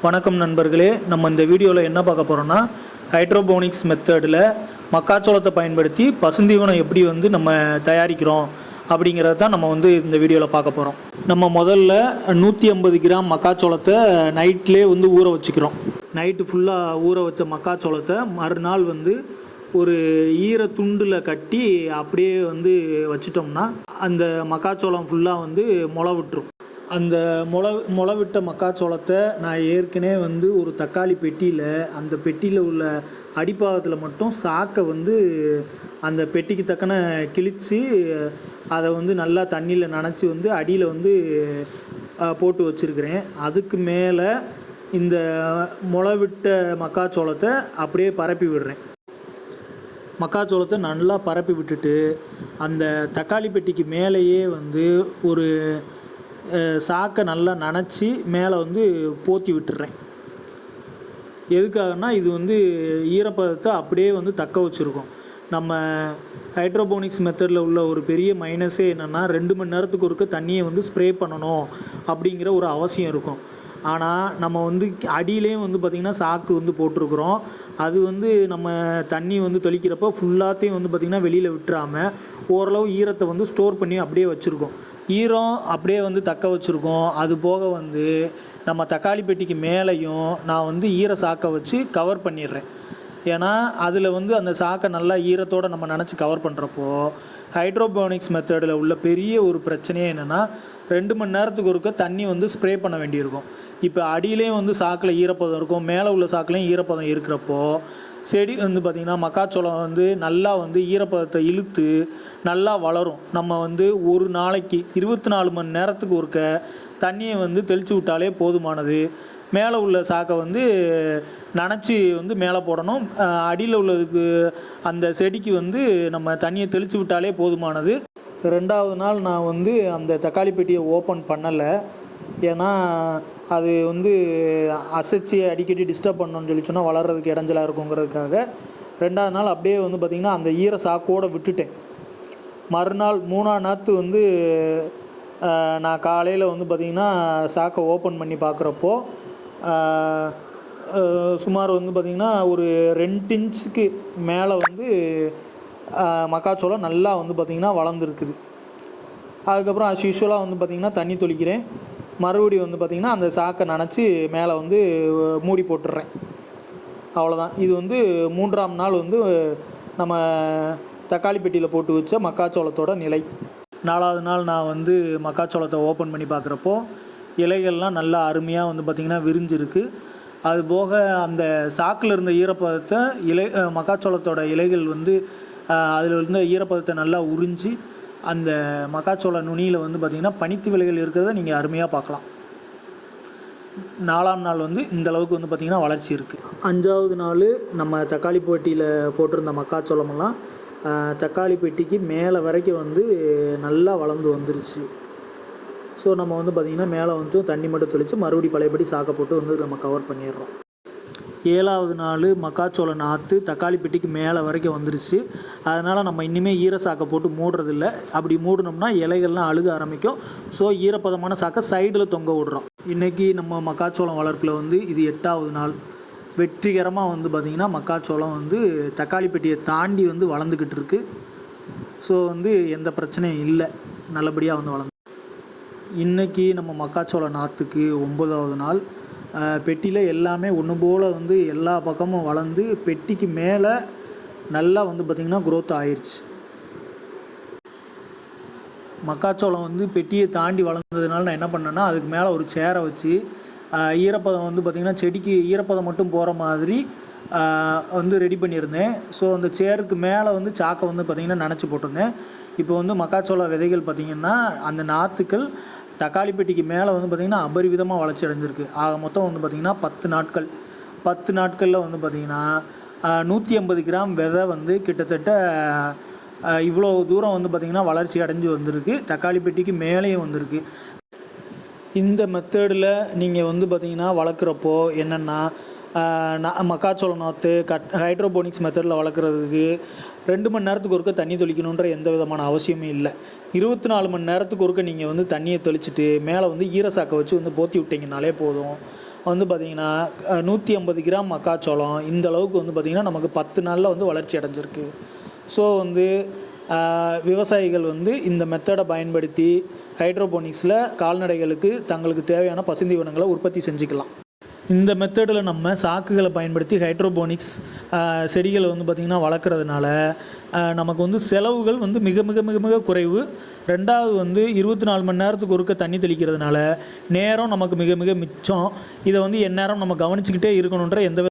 வணக்கம் நண்பர்களே, நம்ம இந்த வீடியோவில் என்ன பார்க்க போகிறோம்னா ஹைட்ரோபோனிக்ஸ் மெத்தடில் மக்காச்சோளத்தை பயன்படுத்தி பசுந்தீவனம் எப்படி நம்ம தயாரிக்கிறோம் அப்படிங்கிறத தான் நம்ம இந்த வீடியோவில் பார்க்க போகிறோம். நம்ம முதல்ல 150 கிராம் மக்காச்சோளத்தை நைட்லேயே ஊற வச்சுக்கிறோம். நைட்டு ஃபுல்லாக ஊற வச்ச மக்காச்சோளத்தை மறுநாள் ஒரு ஈர துண்டில் கட்டி அப்படியே வச்சிட்டோம்னா அந்த மக்காச்சோளம் ஃபுல்லாக முளை விட்டுரும். அந்த முளை விட்ட மக்காச்சோளத்தை நான் ஏற்கனவே ஒரு தக்காளி பெட்டியில் அந்த பெட்டியில் உள்ள அடிப்பாகத்தில் மட்டும் சாக்கை அந்த பெட்டிக்கு தக்கன கிழித்து அதை நல்லா தண்ணியில் நனைச்சி அடியில் போட்டு வச்சுருக்கிறேன். அதுக்கு மேலே இந்த முளை விட்ட மக்காச்சோளத்தை அப்படியே பரப்பி விடுறேன். மக்காச்சோளத்தை நல்லா பரப்பி விட்டுட்டு அந்த தக்காளி பெட்டிக்கு மேலேயே ஒரு சாக்கை நல்லா நனைச்சி மேலே போத்தி விட்டுறேன். எதுக்காகனா இது ஈரப்பதத்தை அப்படியே தக்க வச்சுருக்கோம். நம்ம ஹைட்ரோபோனிக்ஸ் மெத்தடில் உள்ள ஒரு பெரிய மைனஸே என்னென்னா 2 மணி நேரத்துக்கு ஒருக்க தண்ணியை ஸ்ப்ரே பண்ணணும் அப்படிங்கிற ஒரு அவசியம் இருக்கும். ஆனால் நம்ம அடியிலேயும் பார்த்திங்கன்னா சாக்கு போட்டிருக்குறோம். அது நம்ம தண்ணி தெளிக்கிறப்போ ஃபுல்லாத்தையும் பார்த்திங்கன்னா வெளியில் விட்டுறாமல் ஓரளவு ஈரத்தை ஸ்டோர் பண்ணி அப்படியே வச்சுருக்கோம். ஈரம் அப்படியே தக்க வச்சுருக்கோம். அது போக நம்ம தக்காளி பெட்டிக்கு மேலேயும் நான் ஈர சாக்கை வச்சு கவர் பண்ணிடுறேன். ஏன்னா அதில் அந்த சாக்கை நல்லா ஈரத்தோடு நம்ம நினச்சி கவர் பண்ணுறப்போ ஹைட்ரோபோனிக்ஸ் மெத்தடில் உள்ள பெரிய ஒரு பிரச்சனையே என்னென்னா 2 மணி நேரத்துக்கு ஒருக்க தண்ணி ஸ்ப்ரே பண்ண வேண்டியிருக்கும். இப்போ அடியிலேயும் சாக்கில் ஈரப்பதம் இருக்கும், மேலே உள்ள சாக்கிலையும் ஈரப்பதம் இருக்கிறப்போ செடி பார்த்திங்கன்னா மக்காச்சோளம் நல்லா ஈரப்பதத்தை இழுத்து நல்லா வளரும். நம்ம ஒரு நாளைக்கு 24 மணி நேரத்துக்கு ஒருக்க தண்ணியை தெளித்து விட்டாலே போதுமானது. மேலே உள்ள சாக்கை நனைச்சி மேலே போடணும். அடியில் உள்ளதுக்கு அந்த செடிக்கு நம்ம தண்ணியை தெளித்து விட்டாலே போதுமானது. 2வது நாள் நான் அந்த தக்காளி பெட்டியை ஓப்பன் பண்ணலை. ஏன்னா அது அசைச்சி அடிக்கடி டிஸ்டர்ப் பண்ணணும்னு சொன்னால் வளர்கிறதுக்கு இடைஞ்சலாக இருக்குங்கிறதுக்காக 2வது நாள் அப்படியே பார்த்திங்கன்னா அந்த ஈர சாக்கோடு விட்டுட்டேன். மறுநாள் 3ஆம் நாற்று நான் காலையில் பார்த்திங்கன்னா சாக்கை ஓப்பன் பண்ணி பார்க்குறப்போ சுமார் பார்த்திங்கன்னா ஒரு 2 இன்ச்சுக்கு மேலே மக்காச்சோளம் நல்லா பார்த்திங்கன்னா வளர்ந்துருக்குது. அதுக்கப்புறம் அஸ் யூஷுவலாக பார்த்திங்கன்னா தண்ணி தெளிக்கிறேன். மறுபடியும் பார்த்திங்கன்னா அந்த சாக்கை நனைச்சி மேலே மூடி போட்டுடுறேன். அவ்வளோதான். இது 3ஆம் நாள் நம்ம தக்காளி பெட்டியில் போட்டு வச்ச மக்காச்சோளத்தோட நிலை. 4வது நாள் நான் மக்காச்சோளத்தை ஓப்பன் பண்ணி பார்க்குறப்போ இலைகள்லாம் நல்லா அருமையாக பார்த்திங்கன்னா விரிஞ்சிருக்கு. அதுபோக அந்த சாக்கில் இருந்த ஈரப்பதத்தை மக்காச்சோளத்தோட இலைகள் அதில் இருந்த ஈரப்பதத்தை நல்லா உறிஞ்சி அந்த மக்காச்சோள நுனியில் பார்த்திங்கன்னா பனித்து விலைகள் இருக்கிறத நீங்கள் அருமையாக பார்க்கலாம். 4ஆம் நாள் இந்தளவுக்கு பார்த்திங்கன்னா வளர்ச்சி இருக்குது. 5வது நாள் நம்ம தக்காளி பெட்டியில் போட்டிருந்த மக்காச்சோளமெல்லாம் தக்காளி பெட்டிக்கு மேலே வரைக்கும் நல்லா வளர்ந்து வந்துருச்சு. ஸோ நம்ம பார்த்திங்கன்னா மேலே தண்ணி மட்டும் தெளித்து மறுபடியும் பழையபடி சாக்கை போட்டு நம்ம கவர் பண்ணிடுறோம். 7வது நாள் மக்காச்சோள நாற்று தக்காளி பெட்டிக்கு மேலே வரைக்கும் வந்துருச்சு. அதனால் நம்ம இனிமேல் ஈர சாக்கை போட்டு மூடுறதில்ல. அப்படி மூடினோம்னா இலைகள்லாம் அழுக ஆரம்பிக்கும். ஸோ ஈரப்பதமான சாக்கை சைடில் தொங்க விடுறோம். இன்றைக்கி நம்ம மக்காச்சோளம் வளர்ப்பில் இது 8வது நாள். வெற்றிகரமாக பார்த்திங்கன்னா மக்காச்சோளம் தக்காளி பெட்டியை தாண்டி வளர்ந்துக்கிட்டு இருக்குது. ஸோ எந்த பிரச்சனையும் இல்லை, நல்லபடியாக வளர்ந்து. இன்றைக்கி நம்ம மக்காச்சோள நாற்றுக்கு 9வது நாள். பெட்டியில் எல்லாமே ஒன்று போல் எல்லா பக்கமும் வளர்ந்து பெட்டிக்கு மேலே நல்லா பார்த்திங்கன்னா க்ரோத் ஆயிடுச்சு. மக்காச்சோளம் பெட்டியை தாண்டி வளர்ந்ததுனால நான் என்ன பண்ணேன்னா அதுக்கு மேலே ஒரு சேரை வச்சு ஈரப்பதம் பார்த்திங்கன்னா செடிக்கு ஈரப்பதம் மட்டும் போகிற மாதிரி ரெடி பண்ணியிருந்தேன். ஸோ அந்த சேருக்கு மேலே சாக்கை பார்த்திங்கன்னா நனைச்சி போட்டிருந்தேன். இப்போ மக்காச்சோள விதைகள் பார்த்திங்கன்னா அந்த நாற்றுக்கள் தக்காளி பெட்டிக்கு மேலே பார்த்திங்கன்னா அபரிவிதமாக வளர்ச்சி அடைஞ்சிருக்கு. ஆக மொத்தம் பார்த்திங்கன்னா 10 நாட்களில் பார்த்திங்கன்னா 150 கிராம் விதை கிட்டத்தட்ட இவ்வளோ தூரம் பார்த்திங்கன்னா வளர்ச்சி அடைஞ்சு வந்திருக்கு. தக்காளி பெட்டிக்கு மேலேயும் வந்திருக்கு. இந்த மெத்தடில் நீங்கள் பார்த்திங்கன்னா வளர்க்குறப்போ என்னென்னா மக்காச்சோள நாற்று ஹைட்ரோபோனிக்ஸ் மெத்தடில் வளர்க்குறதுக்கு 2 மணி நேரத்துக்கு ஒருக்க தண்ணி தெளிக்கணுன்ற எந்த விதமான அவசியமும் இல்லை. 24 மணி நேரத்துக்கு ஒருக்க நீங்கள் தண்ணியை தெளிச்சுட்டு மேலே ஈரசாக்கை வச்சு போற்றி விட்டிங்கனாலே போதும். வந்து பார்த்திங்கன்னா 150 கிராம் மக்காச்சோளம் இந்த அளவுக்கு வந்து பார்த்திங்கன்னா நமக்கு 10 நாளில் வந்து வளர்ச்சி அடைஞ்சிருக்கு. ஸோ வந்து விவசாயிகள் வந்து இந்த மெத்தடை பயன்படுத்தி ஹைட்ரோபோனிக்ஸில் கால்நடைகளுக்கு தங்களுக்கு தேவையான பசுந்தீவனங்களை உற்பத்தி செஞ்சுக்கலாம். இந்த மெத்தடில் நம்ம சாக்குகளை பயன்படுத்தி ஹைட்ரோபோனிக்ஸ் செடிகளை வந்து பார்த்திங்கன்னா வளர்க்குறதுனால நமக்கு வந்து செலவுகள் வந்து மிக மிக மிக மிக குறைவு. ரெண்டாவது வந்து 24 மணி நேரத்துக்கு ஒருக்க தண்ணி தெளிக்கிறதுனால நேரம் நமக்கு மிக மிக மிச்சம். இதை வந்து எந்நேரம் நம்ம கவனிச்சுக்கிட்டே இருக்கணுன்ற எந்த